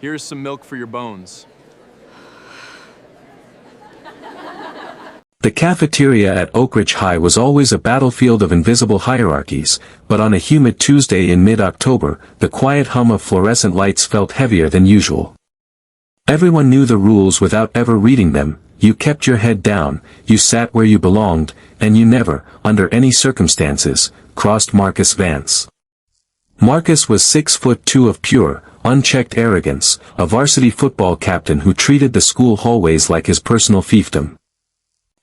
Here's some milk for your bones. The cafeteria at Oak Ridge High was always a battlefield of invisible hierarchies, but on a humid Tuesday in mid-October, the quiet hum of fluorescent lights felt heavier than usual. Everyone knew the rules without ever reading them. You kept your head down, you sat where you belonged, and you never, under any circumstances, crossed Marcus Vance. Marcus was 6'2" of pure, unchecked arrogance, a varsity football captain who treated the school hallways like his personal fiefdom.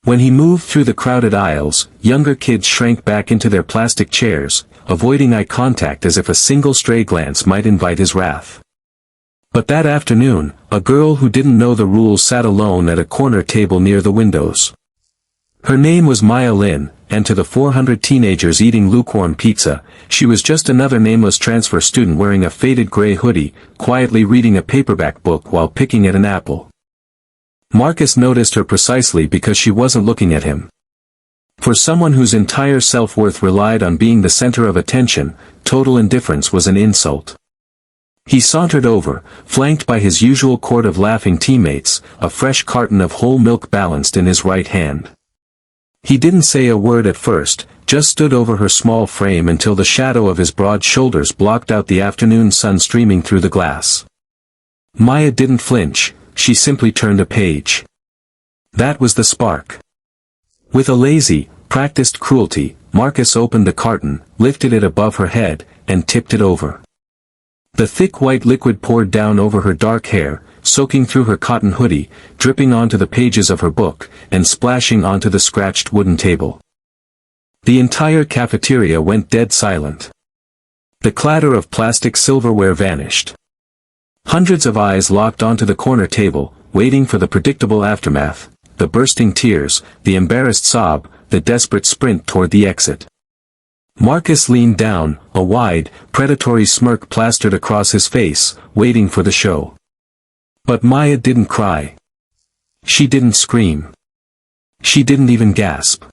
When he moved through the crowded aisles, younger kids shrank back into their plastic chairs, avoiding eye contact as if a single stray glance might invite his wrath. But that afternoon, a girl who didn't know the rules sat alone at a corner table near the windows. Her name was Maya Lin, and to the 400 teenagers eating lukewarm pizza, she was just another nameless transfer student wearing a faded gray hoodie, quietly reading a paperback book while picking at an apple. Marcus noticed her precisely because she wasn't looking at him. For someone whose entire self-worth relied on being the center of attention, total indifference was an insult. He sauntered over, flanked by his usual court of laughing teammates, a fresh carton of whole milk balanced in his right hand. He didn't say a word at first, just stood over her small frame until the shadow of his broad shoulders blocked out the afternoon sun streaming through the glass. Maya didn't flinch, she simply turned a page. That was the spark. With a lazy, practiced cruelty, Marcus opened the carton, lifted it above her head, and tipped it over. The thick white liquid poured down over her dark hair, soaking through her cotton hoodie, dripping onto the pages of her book, and splashing onto the scratched wooden table. The entire cafeteria went dead silent. The clatter of plastic silverware vanished. Hundreds of eyes locked onto the corner table, waiting for the predictable aftermath, the bursting tears, the embarrassed sob, the desperate sprint toward the exit. Marcus leaned down, a wide, predatory smirk plastered across his face, waiting for the show. But Maya didn't cry. She didn't scream. She didn't even gasp.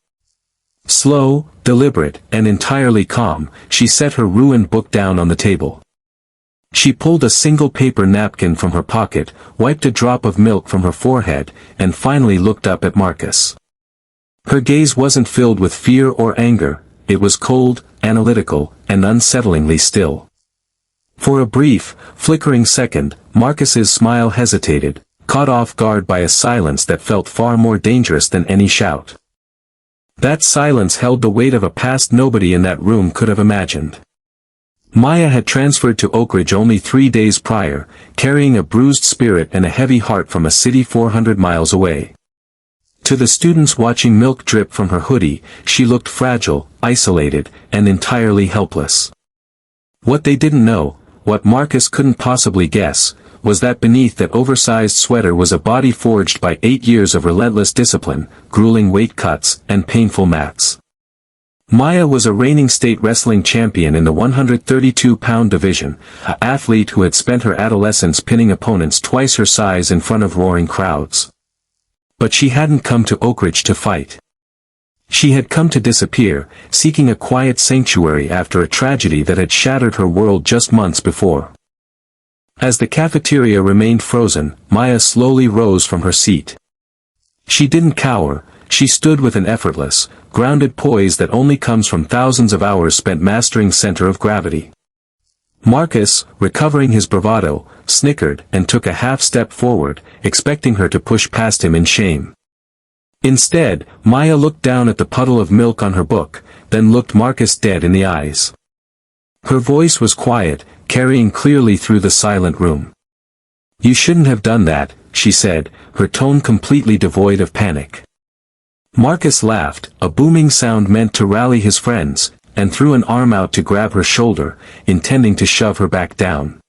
Slow, deliberate, and entirely calm, she set her ruined book down on the table. She pulled a single paper napkin from her pocket, wiped a drop of milk from her forehead, and finally looked up at Marcus. Her gaze wasn't filled with fear or anger, it was cold, analytical, and unsettlingly still. For a brief, flickering second, Marcus's smile hesitated, caught off guard by a silence that felt far more dangerous than any shout. That silence held the weight of a past nobody in that room could have imagined. Maya had transferred to Oak Ridge only 3 days prior, carrying a bruised spirit and a heavy heart from a city 400 miles away. To the students watching milk drip from her hoodie, she looked fragile, isolated, and entirely helpless. What they didn't know, what Marcus couldn't possibly guess, was that beneath that oversized sweater was a body forged by 8 years of relentless discipline, grueling weight cuts, and painful mats. Maya was a reigning state wrestling champion in the 132-pound division, an athlete who had spent her adolescence pinning opponents twice her size in front of roaring crowds. But she hadn't come to Oak Ridge to fight. She had come to disappear, seeking a quiet sanctuary after a tragedy that had shattered her world just months before. As the cafeteria remained frozen, Maya slowly rose from her seat. She didn't cower, she stood with an effortless, grounded poise that only comes from thousands of hours spent mastering center of gravity. Marcus, recovering his bravado, snickered and took a half step forward, expecting her to push past him in shame. Instead, Maya looked down at the puddle of milk on her book, then looked Marcus dead in the eyes. Her voice was quiet, carrying clearly through the silent room. "You shouldn't have done that," she said, her tone completely devoid of panic. Marcus laughed, a booming sound meant to rally his friends, and threw an arm out to grab her shoulder, intending to shove her back down.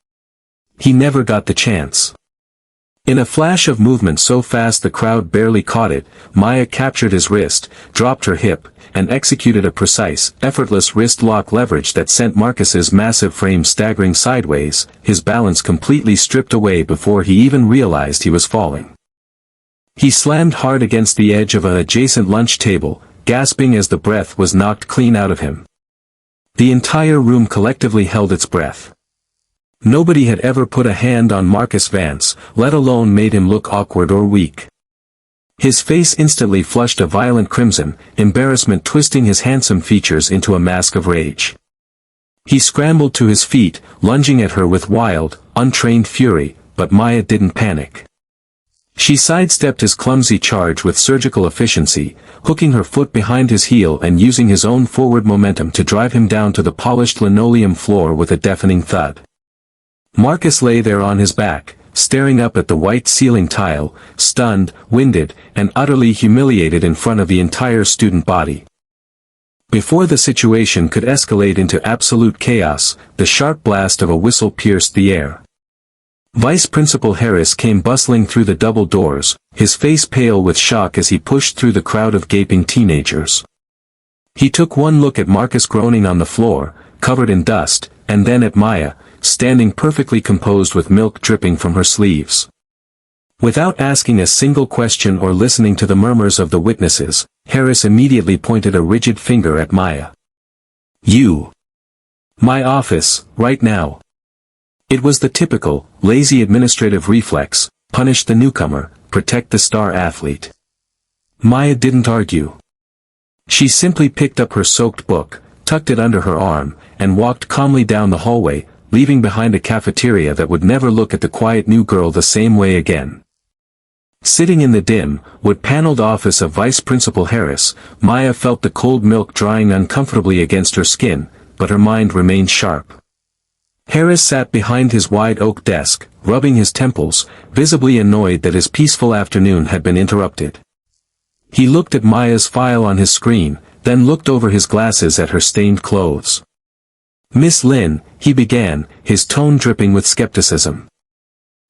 He never got the chance. In a flash of movement so fast the crowd barely caught it, Maya captured his wrist, dropped her hip, and executed a precise, effortless wrist lock leverage that sent Marcus's massive frame staggering sideways, his balance completely stripped away before he even realized he was falling. He slammed hard against the edge of an adjacent lunch table, gasping as the breath was knocked clean out of him. The entire room collectively held its breath. Nobody had ever put a hand on Marcus Vance, let alone made him look awkward or weak. His face instantly flushed a violent crimson, embarrassment twisting his handsome features into a mask of rage. He scrambled to his feet, lunging at her with wild, untrained fury, but Maya didn't panic. She sidestepped his clumsy charge with surgical efficiency, hooking her foot behind his heel and using his own forward momentum to drive him down to the polished linoleum floor with a deafening thud. Marcus lay there on his back, staring up at the white ceiling tile, stunned, winded, and utterly humiliated in front of the entire student body. Before the situation could escalate into absolute chaos, the sharp blast of a whistle pierced the air. Vice Principal Harris came bustling through the double doors, his face pale with shock as he pushed through the crowd of gaping teenagers. He took one look at Marcus groaning on the floor, covered in dust, and then at Maya, standing perfectly composed with milk dripping from her sleeves. Without asking a single question or listening to the murmurs of the witnesses, Harris immediately pointed a rigid finger at Maya. "You. My office, right now." It was the typical, lazy administrative reflex: punish the newcomer, protect the star athlete. Maya didn't argue. She simply picked up her soaked book, tucked it under her arm, and walked calmly down the hallway, leaving behind a cafeteria that would never look at the quiet new girl the same way again. Sitting in the dim, wood-paneled office of Vice Principal Harris, Maya felt the cold milk drying uncomfortably against her skin, but her mind remained sharp. Harris sat behind his wide oak desk, rubbing his temples, visibly annoyed that his peaceful afternoon had been interrupted. He looked at Maya's file on his screen, then looked over his glasses at her stained clothes. "Miss Lynn," he began, his tone dripping with skepticism.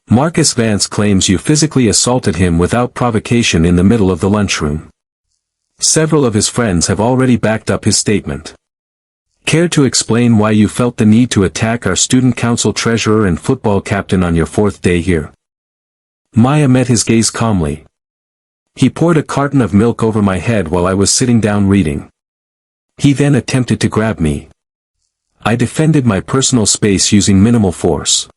"Marcus Vance claims you physically assaulted him without provocation in the middle of the lunchroom. Several of his friends have already backed up his statement. Care to explain why you felt the need to attack our student council treasurer and football captain on your fourth day here?" Maya met his gaze calmly. "He poured a carton of milk over my head while I was sitting down reading. He then attempted to grab me. I defended my personal space using minimal force."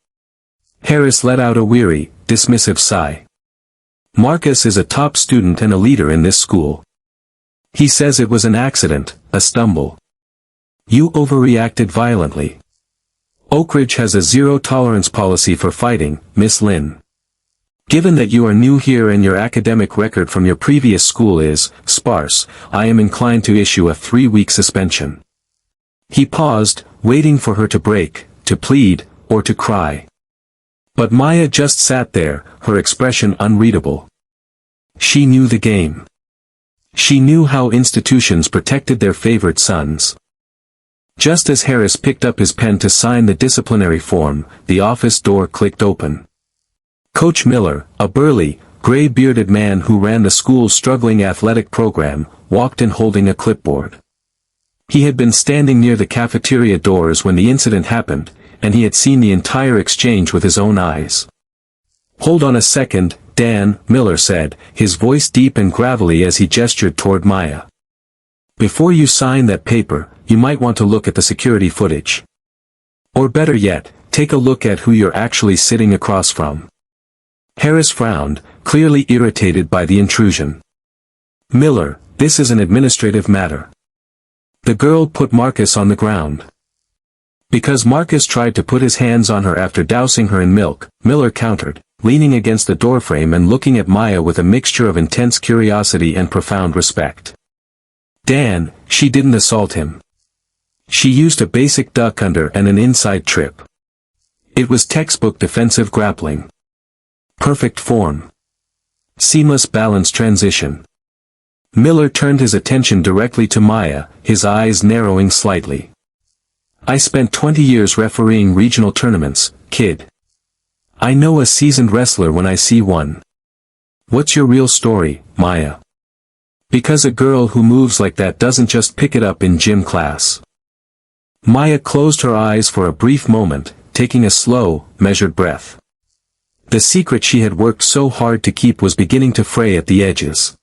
Harris let out a weary, dismissive sigh. "Marcus is a top student and a leader in this school. He says it was an accident, a stumble. You overreacted violently. Oak Ridge has a zero-tolerance policy for fighting, Miss Lynn. Given that you are new here and your academic record from your previous school is sparse, I am inclined to issue a 3-week suspension." He paused, waiting for her to break, to plead, or to cry. But Maya just sat there, her expression unreadable. She knew the game. She knew how institutions protected their favorite sons. Just as Harris picked up his pen to sign the disciplinary form, the office door clicked open. Coach Miller, a burly, gray-bearded man who ran the school's struggling athletic program, walked in holding a clipboard. He had been standing near the cafeteria doors when the incident happened, and he had seen the entire exchange with his own eyes. "Hold on a second, Dan," Miller said, his voice deep and gravelly as he gestured toward Maya. "Before you sign that paper, you might want to look at the security footage. Or better yet, take a look at who you're actually sitting across from." Harris frowned, clearly irritated by the intrusion. "Miller, this is an administrative matter." The girl put Marcus on the ground. Because Marcus tried to put his hands on her after dousing her in milk, Miller countered, leaning against the doorframe and looking at Maya with a mixture of intense curiosity and profound respect. "Dan, she didn't assault him. She used a basic duck under and an inside trip. It was textbook defensive grappling. Perfect form. Seamless balance transition." Miller turned his attention directly to Maya, his eyes narrowing slightly. "I spent 20 years refereeing regional tournaments, kid. I know a seasoned wrestler when I see one. What's your real story, Maya? Because a girl who moves like that doesn't just pick it up in gym class." Maya closed her eyes for a brief moment, taking a slow, measured breath. The secret she had worked so hard to keep was beginning to fray at the edges.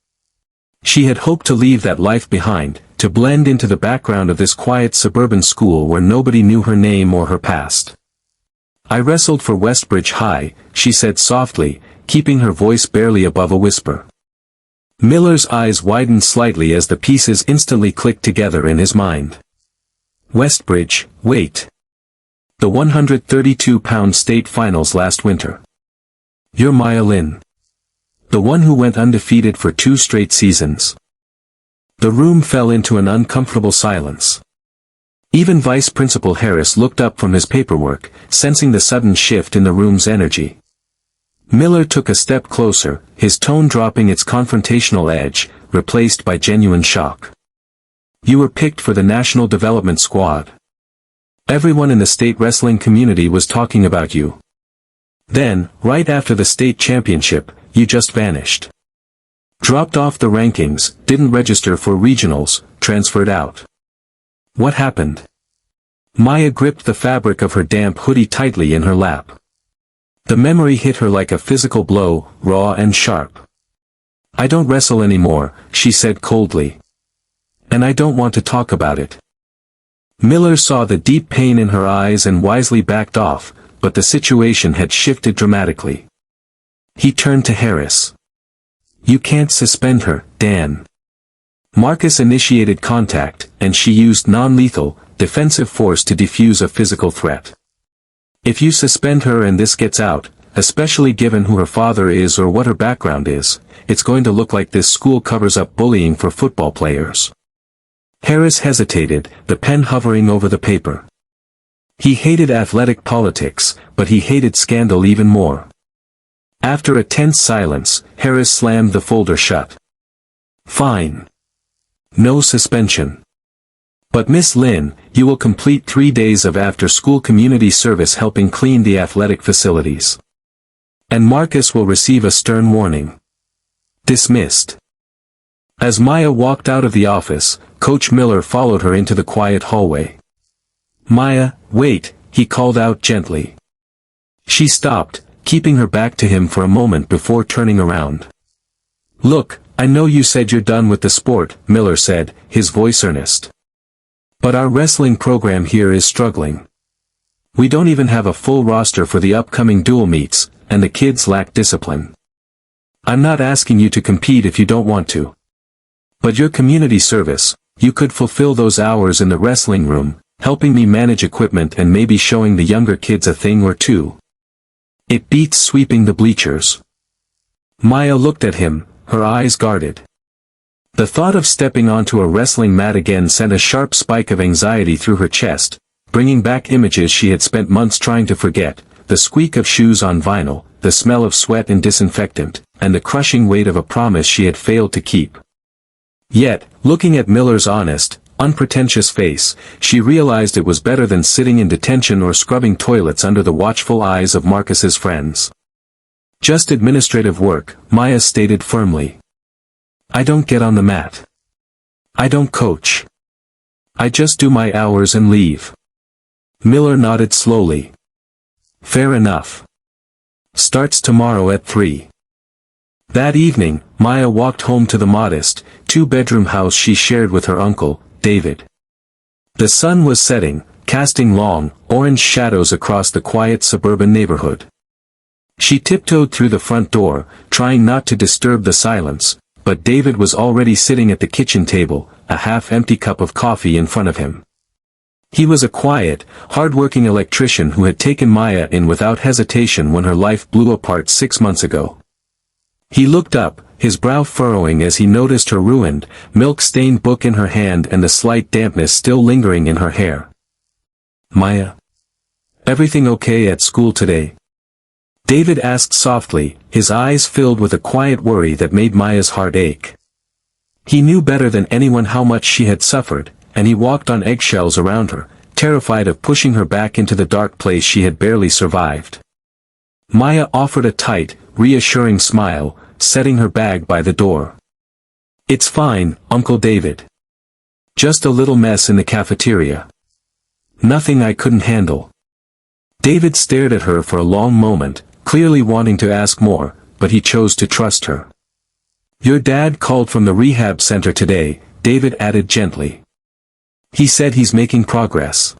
She had hoped to leave that life behind, to blend into the background of this quiet suburban school where nobody knew her name or her past. I wrestled for Westbridge High, she said softly, keeping her voice barely above a whisper. Miller's eyes widened slightly as the pieces instantly clicked together in his mind. Westbridge, wait. The 132-pound state finals last winter. You're Maya Lin. The one who went undefeated for 2 straight seasons. The room fell into an uncomfortable silence. Even Vice Principal Harris looked up from his paperwork, sensing the sudden shift in the room's energy. Miller took a step closer, his tone dropping its confrontational edge, replaced by genuine shock. You were picked for the National Development Squad. Everyone in the state wrestling community was talking about you. Then, right after the state championship, you just vanished. Dropped off the rankings, didn't register for regionals, transferred out. What happened? Maya gripped the fabric of her damp hoodie tightly in her lap. The memory hit her like a physical blow, raw and sharp. I don't wrestle anymore, she said coldly. And I don't want to talk about it. Miller saw the deep pain in her eyes and wisely backed off, but the situation had shifted dramatically. He turned to Harris. You can't suspend her, Dan. Marcus initiated contact, and she used non-lethal, defensive force to defuse a physical threat. If you suspend her and this gets out, especially given who her father is or what her background is, it's going to look like this school covers up bullying for football players. Harris hesitated, the pen hovering over the paper. He hated athletic politics, but he hated scandal even more. After a tense silence, Harris slammed the folder shut. Fine. No suspension. But Miss Lin, you will complete 3 days of after-school community service helping clean the athletic facilities. And Marcus will receive a stern warning. Dismissed. As Maya walked out of the office, Coach Miller followed her into the quiet hallway. Maya, wait, he called out gently. She stopped, keeping her back to him for a moment before turning around. Look, I know you said you're done with the sport, Miller said, his voice earnest. But our wrestling program here is struggling. We don't even have a full roster for the upcoming dual meets, and the kids lack discipline. I'm not asking you to compete if you don't want to. But your community service, you could fulfill those hours in the wrestling room, helping me manage equipment and maybe showing the younger kids a thing or two. It beats sweeping the bleachers. Maya looked at him, her eyes guarded. The thought of stepping onto a wrestling mat again sent a sharp spike of anxiety through her chest, bringing back images she had spent months trying to forget, the squeak of shoes on vinyl, the smell of sweat and disinfectant, and the crushing weight of a promise she had failed to keep. Yet, looking at Miller's honest, unpretentious face, she realized it was better than sitting in detention or scrubbing toilets under the watchful eyes of Marcus's friends. Just administrative work, Maya stated firmly. I don't get on the mat. I don't coach. I just do my hours and leave. Miller nodded slowly. Fair enough. Starts tomorrow at 3. That evening, Maya walked home to the modest, 2-bedroom house she shared with her uncle, David. The sun was setting, casting long, orange shadows across the quiet suburban neighborhood. She tiptoed through the front door, trying not to disturb the silence, but David was already sitting at the kitchen table, a half-empty cup of coffee in front of him. He was a quiet, hard-working electrician who had taken Maya in without hesitation when her life blew apart 6 months ago. He looked up, his brow furrowing as he noticed her ruined, milk-stained book in her hand and the slight dampness still lingering in her hair. Maya? Everything okay at school today? David asked softly, his eyes filled with a quiet worry that made Maya's heart ache. He knew better than anyone how much she had suffered, and he walked on eggshells around her, terrified of pushing her back into the dark place she had barely survived. Maya offered a tight, reassuring smile, setting her bag by the door. It's fine, Uncle David. Just a little mess in the cafeteria. Nothing I couldn't handle. David stared at her for a long moment, clearly wanting to ask more, but he chose to trust her. Your dad called from the rehab center today, David added gently. He said he's making progress.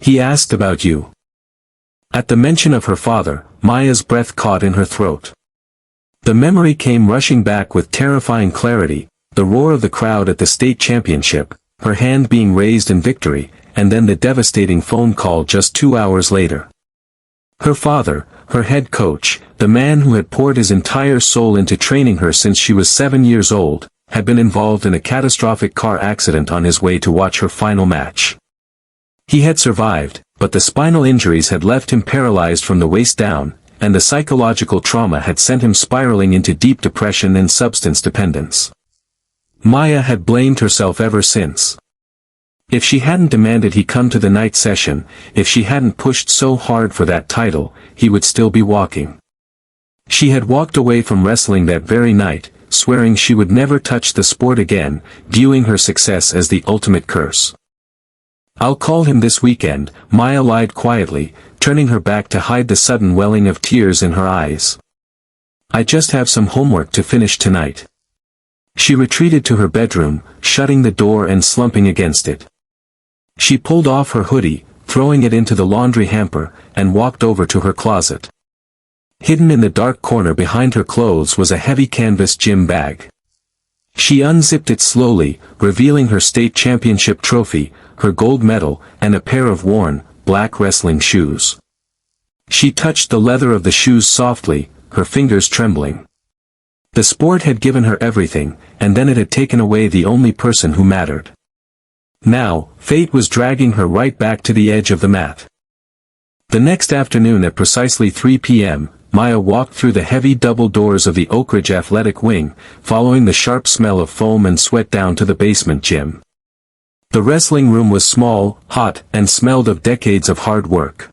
He asked about you. At the mention of her father, Maya's breath caught in her throat. The memory came rushing back with terrifying clarity, the roar of the crowd at the state championship, her hand being raised in victory, and then the devastating phone call just 2 hours later. Her father, her head coach, the man who had poured his entire soul into training her since she was 7 years old, had been involved in a catastrophic car accident on his way to watch her final match. He had survived, but the spinal injuries had left him paralyzed from the waist down, and the psychological trauma had sent him spiraling into deep depression and substance dependence. Maya had blamed herself ever since. If she hadn't demanded he come to the night session, if she hadn't pushed so hard for that title, he would still be walking. She had walked away from wrestling that very night, swearing she would never touch the sport again, viewing her success as the ultimate curse. "I'll call him this weekend," Maya lied quietly, turning her back to hide the sudden welling of tears in her eyes. "I just have some homework to finish tonight." She retreated to her bedroom, shutting the door and slumping against it. She pulled off her hoodie, throwing it into the laundry hamper, and walked over to her closet. Hidden in the dark corner behind her clothes was a heavy canvas gym bag. She unzipped it slowly, revealing her state championship trophy, her gold medal, and a pair of worn, black wrestling shoes. She touched the leather of the shoes softly, her fingers trembling. The sport had given her everything, and then it had taken away the only person who mattered. Now, fate was dragging her right back to the edge of the mat. The next afternoon at precisely 3 p.m., Maya walked through the heavy double doors of the Oak Ridge Athletic Wing, following the sharp smell of foam and sweat down to the basement gym. The wrestling room was small, hot, and smelled of decades of hard work.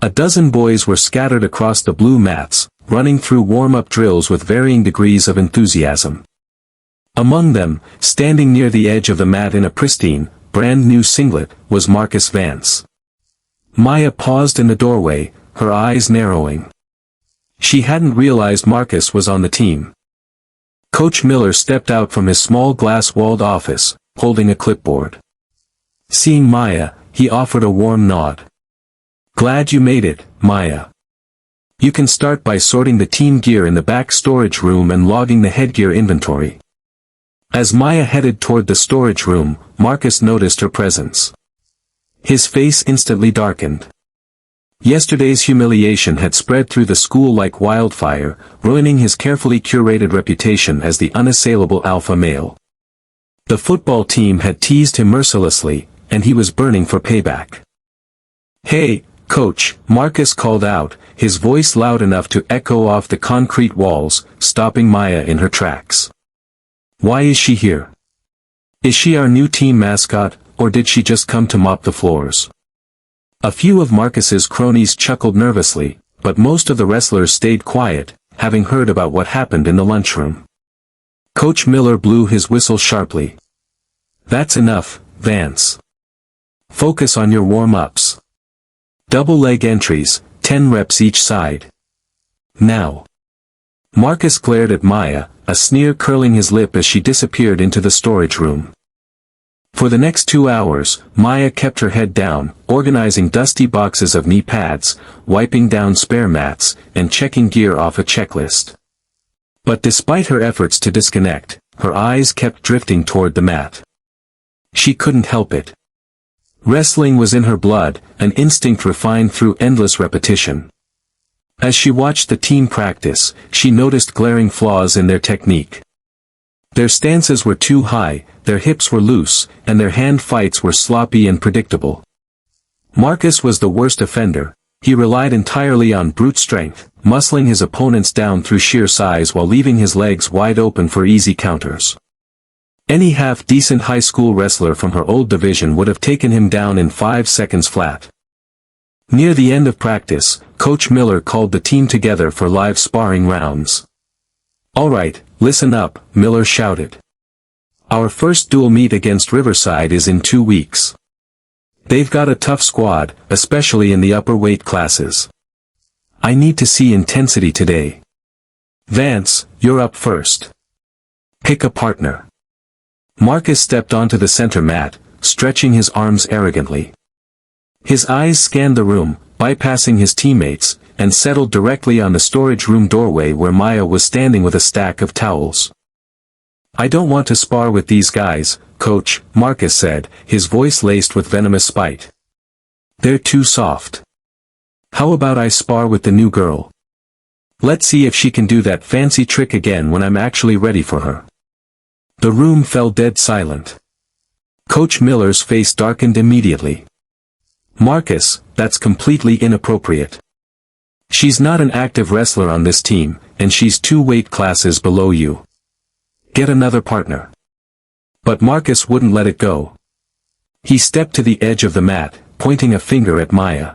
A dozen boys were scattered across the blue mats, running through warm-up drills with varying degrees of enthusiasm. Among them, standing near the edge of the mat in a pristine, brand-new singlet, was Marcus Vance. Maya paused in the doorway, her eyes narrowing. She hadn't realized Marcus was on the team. Coach Miller stepped out from his small glass-walled office, holding a clipboard. Seeing Maya, he offered a warm nod. "Glad you made it, Maya. You can start by sorting the team gear in the back storage room and logging the headgear inventory." As Maya headed toward the storage room, Marcus noticed her presence. His face instantly darkened. Yesterday's humiliation had spread through the school like wildfire, ruining his carefully curated reputation as the unassailable alpha male. The football team had teased him mercilessly, and he was burning for payback. "Hey, Coach," Marcus called out, his voice loud enough to echo off the concrete walls, stopping Maya in her tracks. "Why is she here? Is she our new team mascot, or did she just come to mop the floors?" A few of Marcus's cronies chuckled nervously, but most of the wrestlers stayed quiet, having heard about what happened in the lunchroom. Coach Miller blew his whistle sharply. "That's enough, Vance. Focus on your warm-ups. Double leg entries, 10 reps each side. Now." Marcus glared at Maya, a sneer curling his lip as she disappeared into the storage room. For the next 2 hours, Maya kept her head down, organizing dusty boxes of knee pads, wiping down spare mats, and checking gear off a checklist. But despite her efforts to disconnect, her eyes kept drifting toward the mat. She couldn't help it. Wrestling was in her blood, an instinct refined through endless repetition. As she watched the team practice, she noticed glaring flaws in their technique. Their stances were too high, their hips were loose, and their hand fights were sloppy and predictable. Marcus was the worst offender. He relied entirely on brute strength, muscling his opponents down through sheer size while leaving his legs wide open for easy counters. Any half-decent high school wrestler from her old division would have taken him down in 5 seconds flat. Near the end of practice, Coach Miller called the team together for live sparring rounds. "All right, listen up," Miller shouted. "Our first dual meet against Riverside is in 2 weeks. They've got a tough squad, especially in the upper weight classes. I need to see intensity today. Vance, you're up first. Pick a partner." Marcus stepped onto the center mat, stretching his arms arrogantly. His eyes scanned the room, bypassing his teammates, and settled directly on the storage room doorway where Maya was standing with a stack of towels. "I don't want to spar with these guys, coach," Marcus said, his voice laced with venomous spite. "They're too soft. How about I spar with the new girl? Let's see if she can do that fancy trick again when I'm actually ready for her." The room fell dead silent. Coach Miller's face darkened immediately. "Marcus, that's completely inappropriate. She's not an active wrestler on this team, and she's 2 weight classes below you. Get another partner." But Marcus wouldn't let it go. He stepped to the edge of the mat, pointing a finger at Maya.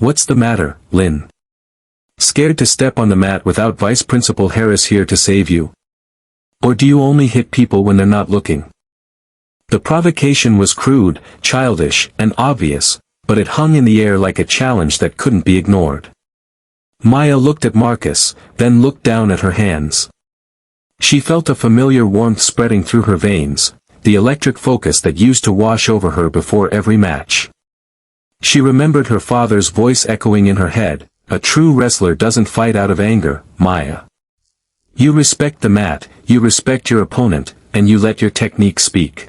"What's the matter, Lynn? Scared to step on the mat without Vice Principal Harris here to save you? Or do you only hit people when they're not looking?" The provocation was crude, childish, and obvious, but it hung in the air like a challenge that couldn't be ignored. Maya looked at Marcus, then looked down at her hands. She felt a familiar warmth spreading through her veins, the electric focus that used to wash over her before every match. She remembered her father's voice echoing in her head, "A true wrestler doesn't fight out of anger, Maya. You respect the mat, you respect your opponent, and you let your technique speak."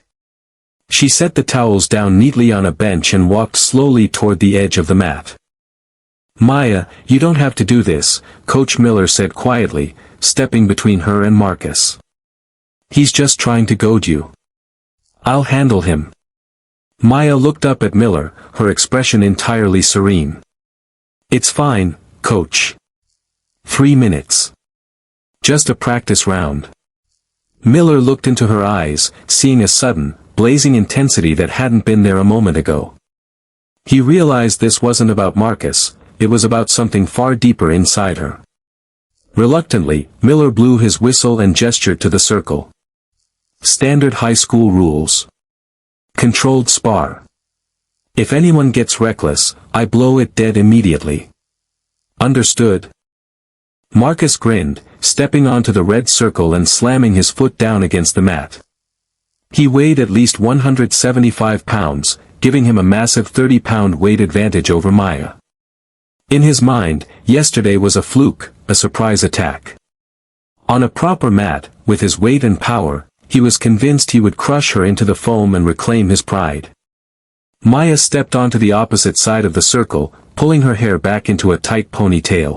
She set the towels down neatly on a bench and walked slowly toward the edge of the mat. "Maya, you don't have to do this," Coach Miller said quietly, stepping between her and Marcus. "He's just trying to goad you. I'll handle him." Maya looked up at Miller, her expression entirely serene. "It's fine, coach. 3 minutes. Just a practice round." Miller looked into her eyes, seeing a sudden, blazing intensity that hadn't been there a moment ago. He realized this wasn't about Marcus, it was about something far deeper inside her. Reluctantly, Miller blew his whistle and gestured to the circle. "Standard high school rules. Controlled spar. If anyone gets reckless, I blow it dead immediately. Understood?" Marcus grinned, stepping onto the red circle and slamming his foot down against the mat. He weighed at least 175 pounds, giving him a massive 30-pound weight advantage over Maya. In his mind, yesterday was a fluke, a surprise attack. On a proper mat, with his weight and power, he was convinced he would crush her into the foam and reclaim his pride. Maya stepped onto the opposite side of the circle, pulling her hair back into a tight ponytail.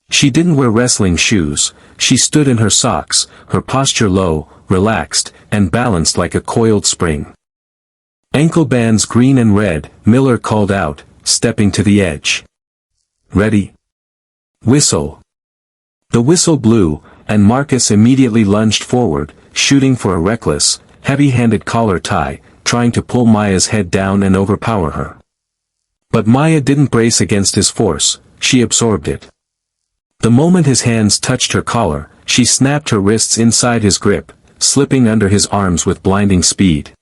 She didn't wear wrestling shoes, she stood in her socks, her posture low, relaxed, and balanced like a coiled spring. "Ankle bands green and red," Miller called out, stepping to the edge. "Ready? Whistle." The whistle blew, and Marcus immediately lunged forward, shooting for a reckless, heavy-handed collar tie, trying to pull Maya's head down and overpower her. But Maya didn't brace against his force, she absorbed it. The moment his hands touched her collar, she snapped her wrists inside his grip, slipping under his arms with blinding speed.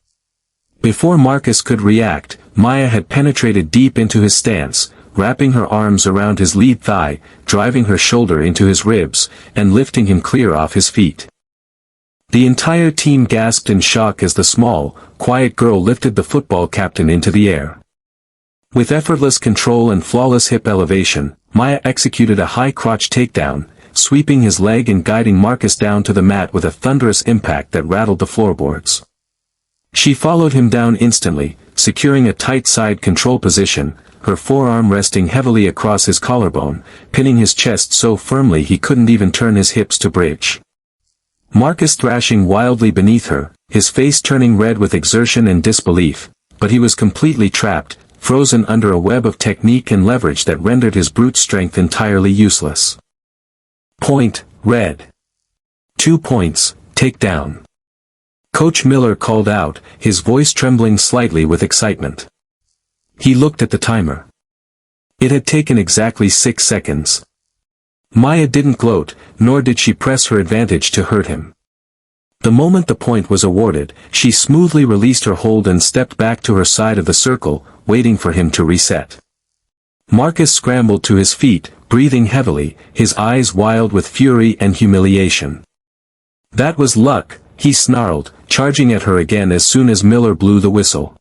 Before Marcus could react, Maya had penetrated deep into his stance, wrapping her arms around his lead thigh, driving her shoulder into his ribs, and lifting him clear off his feet. The entire team gasped in shock as the small, quiet girl lifted the football captain into the air. With effortless control and flawless hip elevation, Maya executed a high-crotch takedown, sweeping his leg and guiding Marcus down to the mat with a thunderous impact that rattled the floorboards. She followed him down instantly, securing a tight side control position, her forearm resting heavily across his collarbone, pinning his chest so firmly he couldn't even turn his hips to bridge. Marcus thrashing wildly beneath her, his face turning red with exertion and disbelief, but he was completely trapped, frozen under a web of technique and leverage that rendered his brute strength entirely useless. "Point, red. 2 points, take down." Coach Miller called out, his voice trembling slightly with excitement. He looked at the timer. It had taken exactly 6 seconds. Maya didn't gloat, nor did she press her advantage to hurt him. The moment the point was awarded, she smoothly released her hold and stepped back to her side of the circle, waiting for him to reset. Marcus scrambled to his feet, breathing heavily, his eyes wild with fury and humiliation. "That was luck," he snarled, charging at her again as soon as Miller blew the whistle.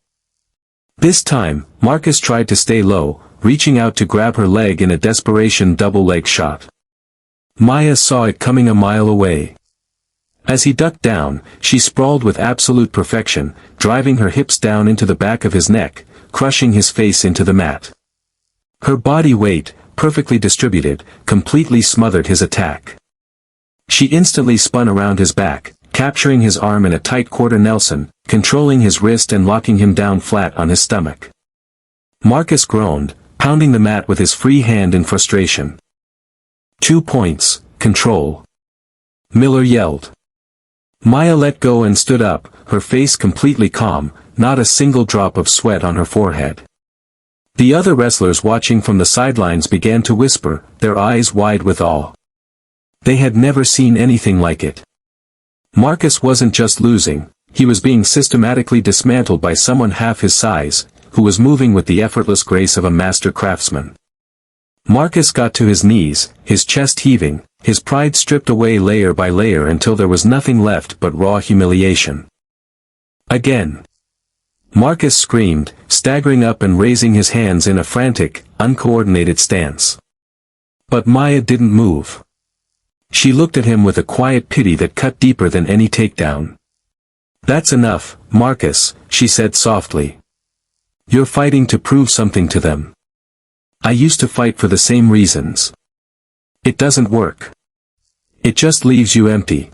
This time, Marcus tried to stay low, reaching out to grab her leg in a desperation double leg shot. Maya saw it coming a mile away. As he ducked down, she sprawled with absolute perfection, driving her hips down into the back of his neck, crushing his face into the mat. Her body weight, perfectly distributed, completely smothered his attack. She instantly spun around his back, capturing his arm in a tight quarter Nelson, controlling his wrist and locking him down flat on his stomach. Marcus groaned, pounding the mat with his free hand in frustration. 2 points, control. Miller yelled. Maya let go and stood up, her face completely calm, not a single drop of sweat on her forehead. The other wrestlers watching from the sidelines began to whisper, their eyes wide with awe. They had never seen anything like it. Marcus wasn't just losing, he was being systematically dismantled by someone half his size, who was moving with the effortless grace of a master craftsman. Marcus got to his knees, his chest heaving, his pride stripped away layer by layer until there was nothing left but raw humiliation. Again. Marcus screamed, staggering up and raising his hands in a frantic, uncoordinated stance. But Maya didn't move. She looked at him with a quiet pity that cut deeper than any takedown. "That's enough, Marcus," she said softly. "You're fighting to prove something to them. I used to fight for the same reasons. It doesn't work. It just leaves you empty."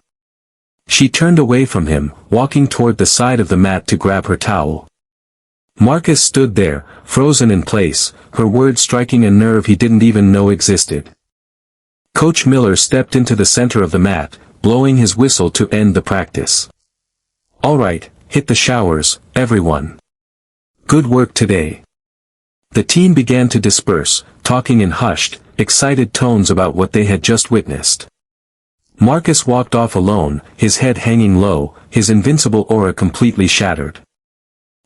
She turned away from him, walking toward the side of the mat to grab her towel. Marcus stood there, frozen in place, her words striking a nerve he didn't even know existed. Coach Miller stepped into the center of the mat, blowing his whistle to end the practice. "All right, hit the showers, everyone. Good work today." The team began to disperse, talking in hushed, excited tones about what they had just witnessed. Marcus walked off alone, his head hanging low, his invincible aura completely shattered.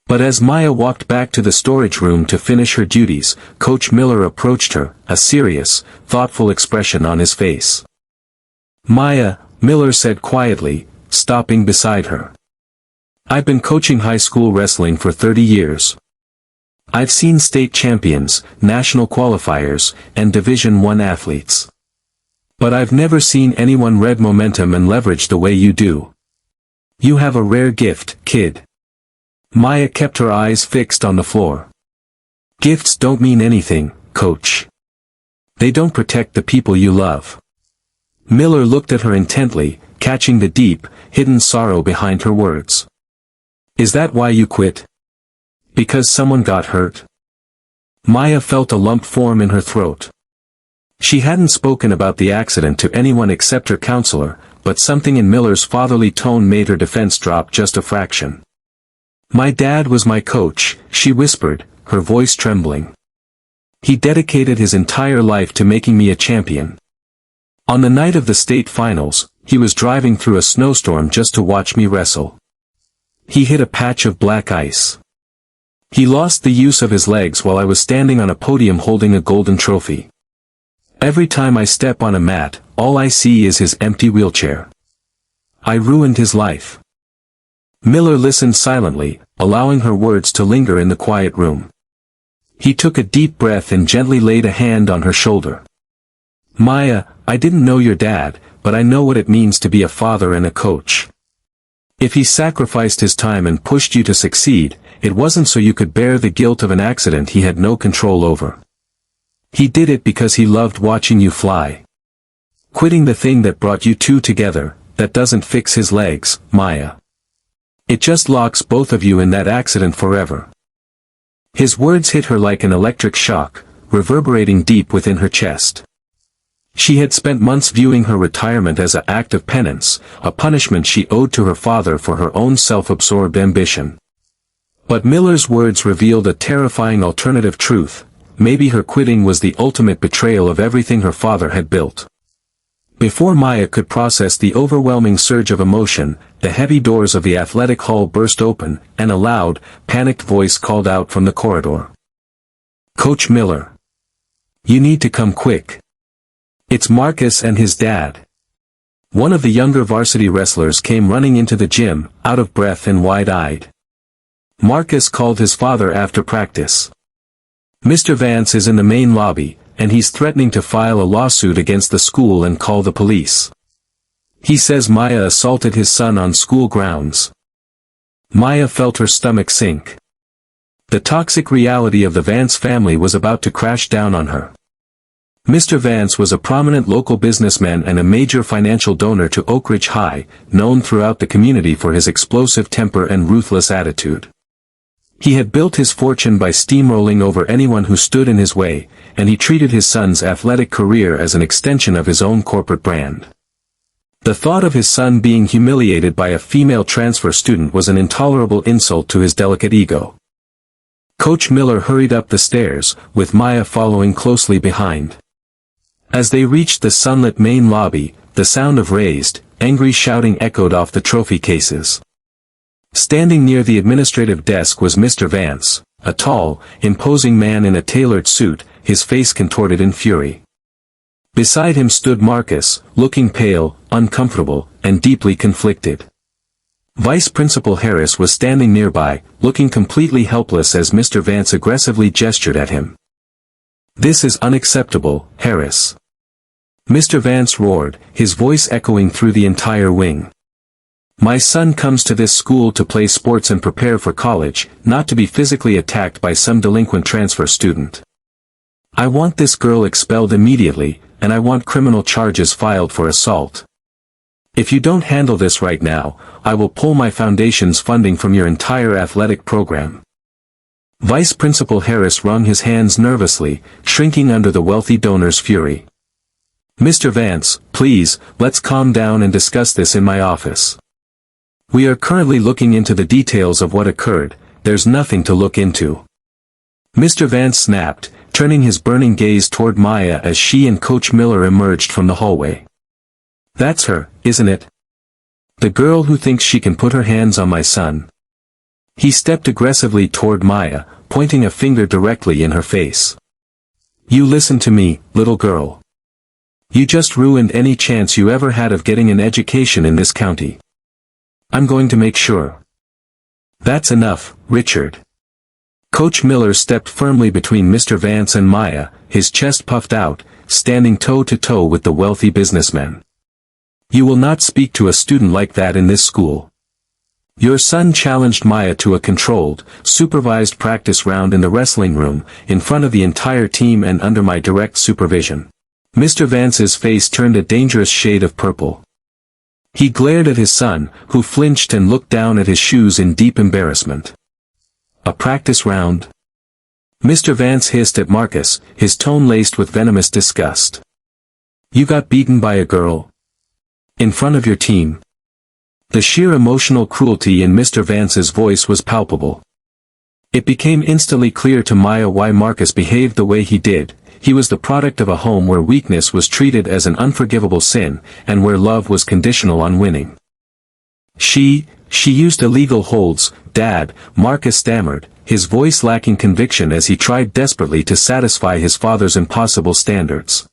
But as Maya walked back to the storage room to finish her duties, Coach Miller approached her, a serious, thoughtful expression on his face. "Maya," Miller said quietly, stopping beside her. "I've been coaching high school wrestling for 30 years. I've seen state champions, national qualifiers, and Division I athletes. But I've never seen anyone read momentum and leverage the way you do. You have a rare gift, kid." Maya kept her eyes fixed on the floor. "Gifts don't mean anything, coach. They don't protect the people you love." Miller looked at her intently, catching the deep, hidden sorrow behind her words. "Is that why you quit? Because someone got hurt?" Maya felt a lump form in her throat. She hadn't spoken about the accident to anyone except her counselor, but something in Miller's fatherly tone made her defense drop just a fraction. "My dad was my coach," she whispered, her voice trembling. "He dedicated his entire life to making me a champion. On the night of the state finals, he was driving through a snowstorm just to watch me wrestle. He hit a patch of black ice. He lost the use of his legs while I was standing on a podium holding a golden trophy. Every time I step on a mat, all I see is his empty wheelchair. I ruined his life." Miller listened silently, allowing her words to linger in the quiet room. He took a deep breath and gently laid a hand on her shoulder. "Maya, I didn't know your dad, but I know what it means to be a father and a coach. If he sacrificed his time and pushed you to succeed, it wasn't so you could bear the guilt of an accident he had no control over. He did it because he loved watching you fly. Quitting the thing that brought you two together, that doesn't fix his legs, Maya. It just locks both of you in that accident forever." His words hit her like an electric shock, reverberating deep within her chest. She had spent months viewing her retirement as an act of penance, a punishment she owed to her father for her own self-absorbed ambition. But Miller's words revealed a terrifying alternative truth. Maybe her quitting was the ultimate betrayal of everything her father had built. Before Maya could process the overwhelming surge of emotion, the heavy doors of the athletic hall burst open, and a loud, panicked voice called out from the corridor. "Coach Miller. You need to come quick. It's Marcus and his dad." One of the younger varsity wrestlers came running into the gym, out of breath and wide-eyed. Marcus called his father after practice. Mr. Vance is in the main lobby, and he's threatening to file a lawsuit against the school and call the police. He says Maya assaulted his son on school grounds. Maya felt her stomach sink. The toxic reality of the Vance family was about to crash down on her. Mr. Vance was a prominent local businessman and a major financial donor to Oak Ridge High, known throughout the community for his explosive temper and ruthless attitude. He had built his fortune by steamrolling over anyone who stood in his way, and he treated his son's athletic career as an extension of his own corporate brand. The thought of his son being humiliated by a female transfer student was an intolerable insult to his delicate ego. Coach Miller hurried up the stairs, with Maya following closely behind. As they reached the sunlit main lobby, the sound of raised, angry shouting echoed off the trophy cases. Standing near the administrative desk was Mr. Vance, a tall, imposing man in a tailored suit, his face contorted in fury. Beside him stood Marcus, looking pale, uncomfortable, and deeply conflicted. Vice Principal Harris was standing nearby, looking completely helpless as Mr. Vance aggressively gestured at him. "This is unacceptable, Harris." Mr. Vance roared, his voice echoing through the entire wing. "My son comes to this school to play sports and prepare for college, not to be physically attacked by some delinquent transfer student. I want this girl expelled immediately, and I want criminal charges filed for assault. If you don't handle this right now, I will pull my foundation's funding from your entire athletic program." Vice Principal Harris wrung his hands nervously, shrinking under the wealthy donor's fury. "Mr. Vance, please, let's calm down and discuss this in my office. We are currently looking into the details of what occurred, there's nothing to look into." Mr. Vance snapped, turning his burning gaze toward Maya as she and Coach Miller emerged from the hallway. "That's her, isn't it? The girl who thinks she can put her hands on my son." He stepped aggressively toward Maya, pointing a finger directly in her face. "You listen to me, little girl. You just ruined any chance you ever had of getting an education in this county. I'm going to make sure." "That's enough, Richard." Coach Miller stepped firmly between Mr. Vance and Maya, his chest puffed out, standing toe-to-toe with the wealthy businessman. "You will not speak to a student like that in this school. Your son challenged Maya to a controlled, supervised practice round in the wrestling room, in front of the entire team and under my direct supervision." Mr. Vance's face turned a dangerous shade of purple. He glared at his son, who flinched and looked down at his shoes in deep embarrassment. "A practice round?" Mr. Vance hissed at Marcus, his tone laced with venomous disgust. "You got beaten by a girl? In front of your team?" The sheer emotional cruelty in Mr. Vance's voice was palpable. It became instantly clear to Maya why Marcus behaved the way he did. He was the product of a home where weakness was treated as an unforgivable sin, and where love was conditional on winning. She used illegal holds, Dad," Marcus stammered, his voice lacking conviction as he tried desperately to satisfy his father's impossible standards.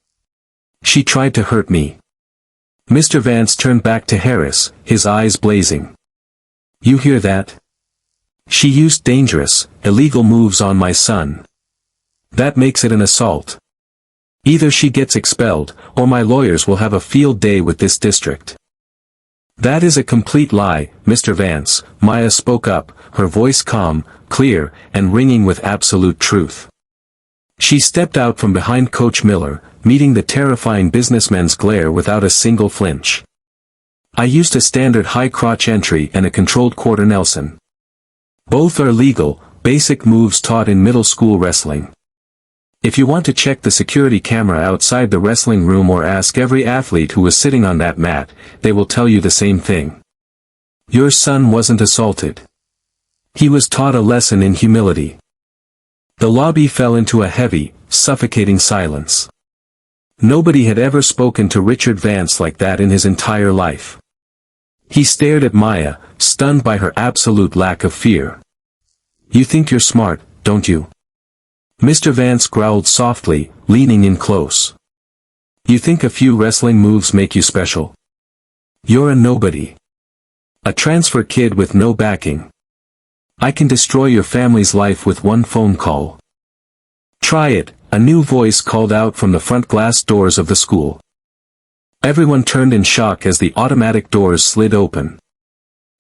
"She tried to hurt me." Mr. Vance turned back to Harris, his eyes blazing. "You hear that? She used dangerous, illegal moves on my son. That makes it an assault. Either she gets expelled, or my lawyers will have a field day with this district." "That is a complete lie, Mr. Vance," Maya spoke up, her voice calm, clear, and ringing with absolute truth. She stepped out from behind Coach Miller, meeting the terrifying businessman's glare without a single flinch. "I used a standard high crotch entry and a controlled quarter Nelson. Both are legal, basic moves taught in middle school wrestling. If you want to check the security camera outside the wrestling room or ask every athlete who was sitting on that mat, they will tell you the same thing. Your son wasn't assaulted. He was taught a lesson in humility." The lobby fell into a heavy, suffocating silence. Nobody had ever spoken to Richard Vance like that in his entire life. He stared at Maya, stunned by her absolute lack of fear. "You think you're smart, don't you?" Mr. Vance growled softly, leaning in close. "You think a few wrestling moves make you special? You're a nobody. A transfer kid with no backing. I can destroy your family's life with one phone call. Try it, a new voice called out from the front glass doors of the school. Everyone turned in shock as the automatic doors slid open.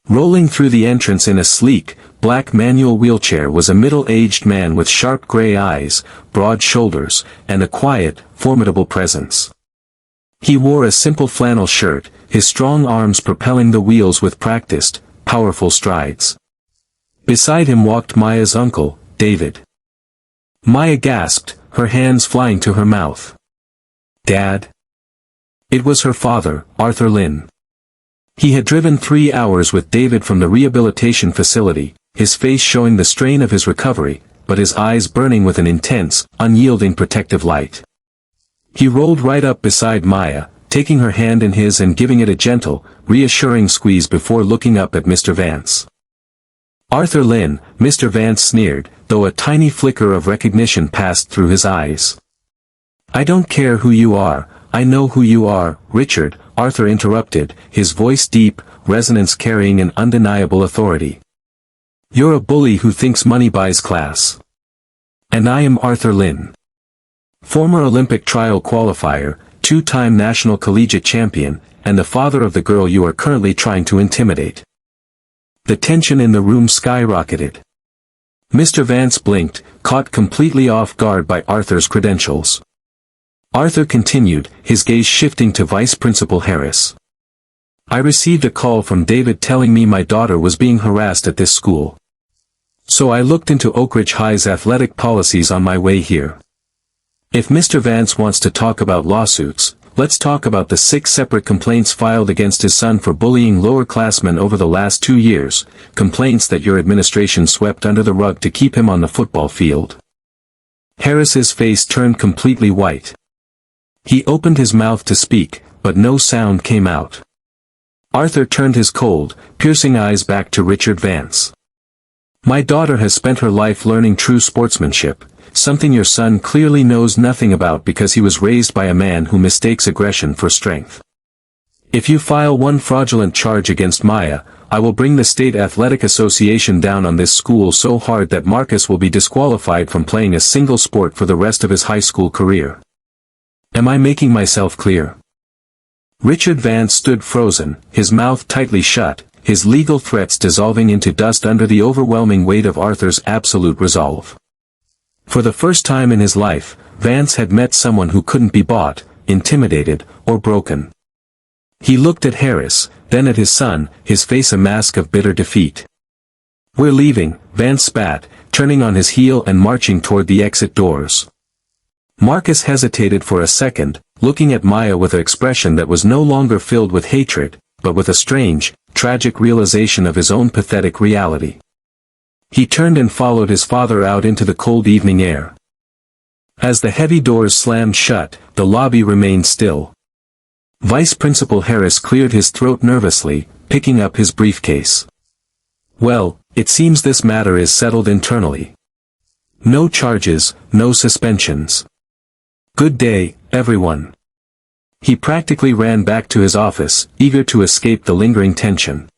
Rolling through the entrance in a sleek, black manual wheelchair was a middle-aged man with sharp gray eyes, broad shoulders, and a quiet, formidable presence. He wore a simple flannel shirt, his strong arms propelling the wheels with practiced, powerful strides. Beside him walked Maya's uncle, David. Maya gasped, her hands flying to her mouth. Dad? It was her father, Arthur Lynn. He had driven 3 hours with David from the rehabilitation facility, his face showing the strain of his recovery, but his eyes burning with an intense, unyielding protective light. He rolled right up beside Maya, taking her hand in his and giving it a gentle, reassuring squeeze before looking up at Mr. Vance. Arthur Lynn, Mr. Vance sneered, though a tiny flicker of recognition passed through his eyes. I don't care who you are, I know who you are, Richard, Arthur interrupted, his voice deep, resonance carrying an undeniable authority. You're a bully who thinks money buys class. And I am Arthur Lynn. Former Olympic trial qualifier, 2-time national collegiate champion, and the father of the girl you are currently trying to intimidate. The tension in the room skyrocketed. Mr. Vance blinked, caught completely off guard by Arthur's credentials. Arthur continued, his gaze shifting to Vice Principal Harris. I received a call from David telling me my daughter was being harassed at this school. So I looked into Oak Ridge High's athletic policies on my way here. If Mr. Vance wants to talk about lawsuits, let's talk about the 6 separate complaints filed against his son for bullying lower-classmen over the last 2 years, complaints that your administration swept under the rug to keep him on the football field. Harris's face turned completely white. He opened his mouth to speak, but no sound came out. Arthur turned his cold, piercing eyes back to Richard Vance. My daughter has spent her life learning true sportsmanship, something your son clearly knows nothing about because he was raised by a man who mistakes aggression for strength. If you file one fraudulent charge against Maya, I will bring the State Athletic Association down on this school so hard that Marcus will be disqualified from playing a single sport for the rest of his high school career. Am I making myself clear? Richard Vance stood frozen, his mouth tightly shut, his legal threats dissolving into dust under the overwhelming weight of Arthur's absolute resolve. For the first time in his life, Vance had met someone who couldn't be bought, intimidated, or broken. He looked at Harris, then at his son, his face a mask of bitter defeat. We're leaving, Vance spat, turning on his heel and marching toward the exit doors. Marcus hesitated for a second, looking at Maya with an expression that was no longer filled with hatred, but with a strange, tragic realization of his own pathetic reality. He turned and followed his father out into the cold evening air. As the heavy doors slammed shut, the lobby remained still. Vice Principal Harris cleared his throat nervously, picking up his briefcase. Well, it seems this matter is settled internally. No charges, no suspensions. Good day, everyone. He practically ran back to his office, eager to escape the lingering tension.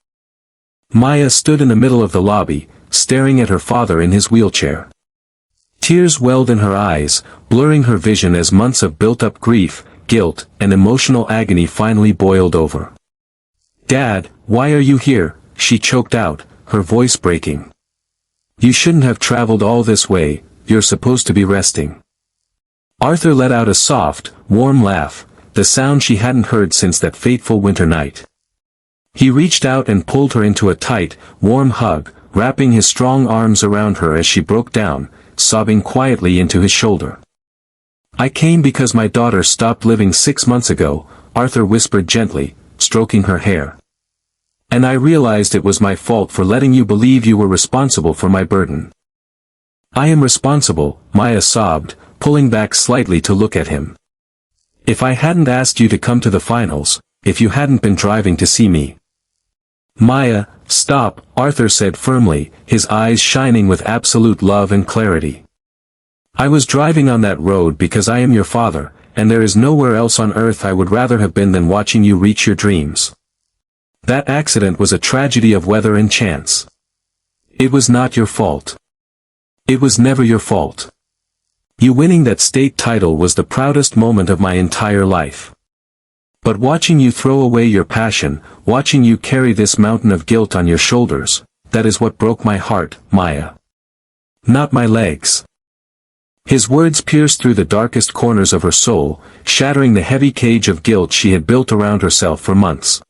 Maya stood in the middle of the lobby, staring at her father in his wheelchair. Tears welled in her eyes, blurring her vision as months of built-up grief, guilt, and emotional agony finally boiled over. Dad, why are you here? She choked out, her voice breaking. You shouldn't have traveled all this way, you're supposed to be resting. Arthur let out a soft, warm laugh, the sound she hadn't heard since that fateful winter night. He reached out and pulled her into a tight, warm hug, wrapping his strong arms around her as she broke down, sobbing quietly into his shoulder. I came because my daughter stopped living 6 months ago, Arthur whispered gently, stroking her hair. And I realized it was my fault for letting you believe you were responsible for my burden. I am responsible, Maya sobbed, pulling back slightly to look at him. If I hadn't asked you to come to the finals, if you hadn't been driving to see me. Maya, stop, Arthur said firmly, his eyes shining with absolute love and clarity. I was driving on that road because I am your father, and there is nowhere else on earth I would rather have been than watching you reach your dreams. That accident was a tragedy of weather and chance. It was not your fault. It was never your fault. You winning that state title was the proudest moment of my entire life. But watching you throw away your passion, watching you carry this mountain of guilt on your shoulders, that is what broke my heart, Maya. Not my legs. His words pierced through the darkest corners of her soul, shattering the heavy cage of guilt she had built around herself for months.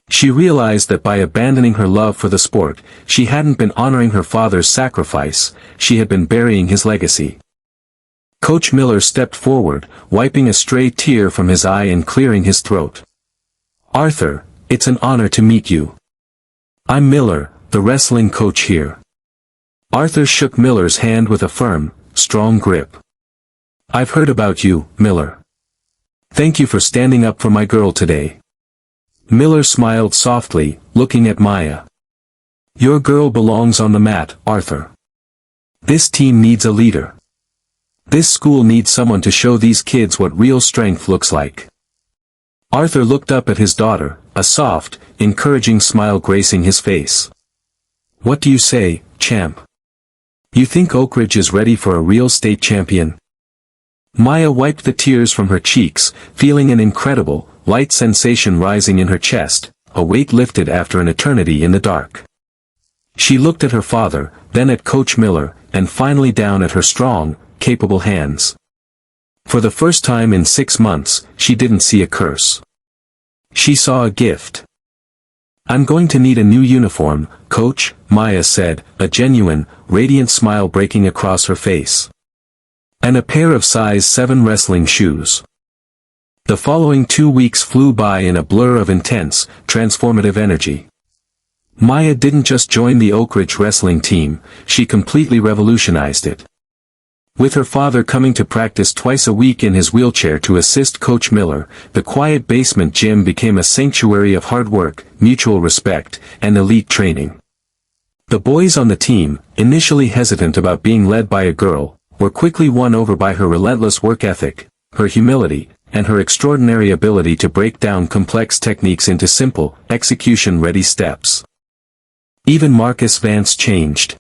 She realized that by abandoning her love for the sport, she hadn't been honoring her father's sacrifice, she had been burying his legacy. Coach Miller stepped forward, wiping a stray tear from his eye and clearing his throat. "Arthur, it's an honor to meet you. I'm Miller, the wrestling coach here." Arthur shook Miller's hand with a firm, strong grip. "I've heard about you, Miller. Thank you for standing up for my girl today." Miller smiled softly, looking at Maya. "Your girl belongs on the mat, Arthur. This team needs a leader. This school needs someone to show these kids what real strength looks like." Arthur looked up at his daughter, a soft, encouraging smile gracing his face. "What do you say, champ? You think Oak Ridge is ready for a real state champion?" Maya wiped the tears from her cheeks, feeling an incredible, light sensation rising in her chest, a weight lifted after an eternity in the dark. She looked at her father, then at Coach Miller, and finally down at her strong, capable hands. For the first time in 6 months, she didn't see a curse. She saw a gift. "I'm going to need a new uniform, Coach," Maya said, a genuine, radiant smile breaking across her face. "And a pair of size 7 wrestling shoes." The following 2 weeks flew by in a blur of intense, transformative energy. Maya didn't just join the Oak Ridge wrestling team, she completely revolutionized it. With her father coming to practice twice a week in his wheelchair to assist Coach Miller, the quiet basement gym became a sanctuary of hard work, mutual respect, and elite training. The boys on the team, initially hesitant about being led by a girl, were quickly won over by her relentless work ethic, her humility, and her extraordinary ability to break down complex techniques into simple, execution-ready steps. Even Marcus Vance changed.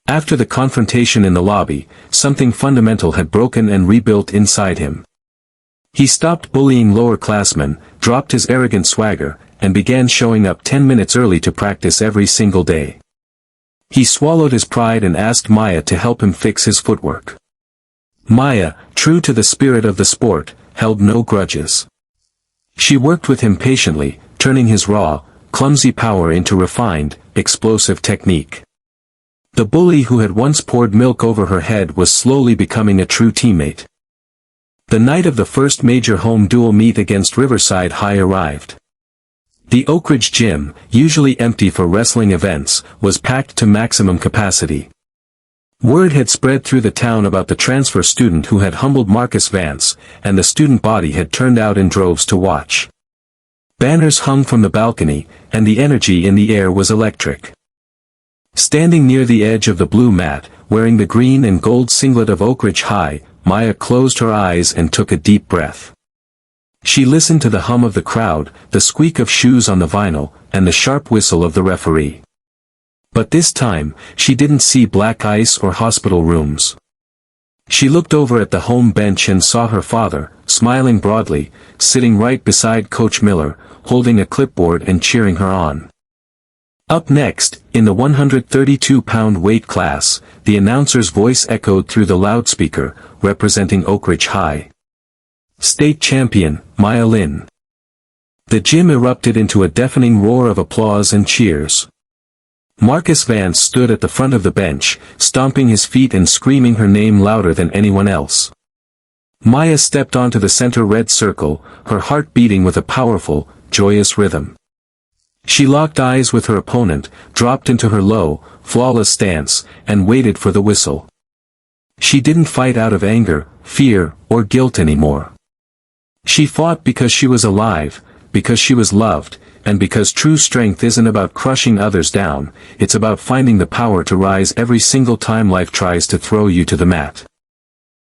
After the confrontation in the lobby, something fundamental had broken and rebuilt inside him. He stopped bullying lower-classmen, dropped his arrogant swagger, and began showing up 10 minutes early to practice every single day. He swallowed his pride and asked Maya to help him fix his footwork. Maya, true to the spirit of the sport, held no grudges. She worked with him patiently, turning his raw, clumsy power into refined, explosive technique. The bully who had once poured milk over her head was slowly becoming a true teammate. The night of the first major home duel meet against Riverside High arrived. The Oak Ridge gym, usually empty for wrestling events, was packed to maximum capacity. Word had spread through the town about the transfer student who had humbled Marcus Vance, and the student body had turned out in droves to watch. Banners hung from the balcony, and the energy in the air was electric. Standing near the edge of the blue mat, wearing the green and gold singlet of Oak Ridge High, Maya closed her eyes and took a deep breath. She listened to the hum of the crowd, the squeak of shoes on the vinyl, and the sharp whistle of the referee. But this time, she didn't see black ice or hospital rooms. She looked over at the home bench and saw her father, smiling broadly, sitting right beside Coach Miller, holding a clipboard and cheering her on. Up next, in the 132-pound weight class, the announcer's voice echoed through the loudspeaker, representing Oak Ridge High. State champion, Maya Lin. The gym erupted into a deafening roar of applause and cheers. Marcus Vance stood at the front of the bench, stomping his feet and screaming her name louder than anyone else. Maya stepped onto the center red circle, her heart beating with a powerful, joyous rhythm. She locked eyes with her opponent, dropped into her low, flawless stance, and waited for the whistle. She didn't fight out of anger, fear, or guilt anymore. She fought because she was alive, because she was loved, and because true strength isn't about crushing others down, it's about finding the power to rise every single time life tries to throw you to the mat.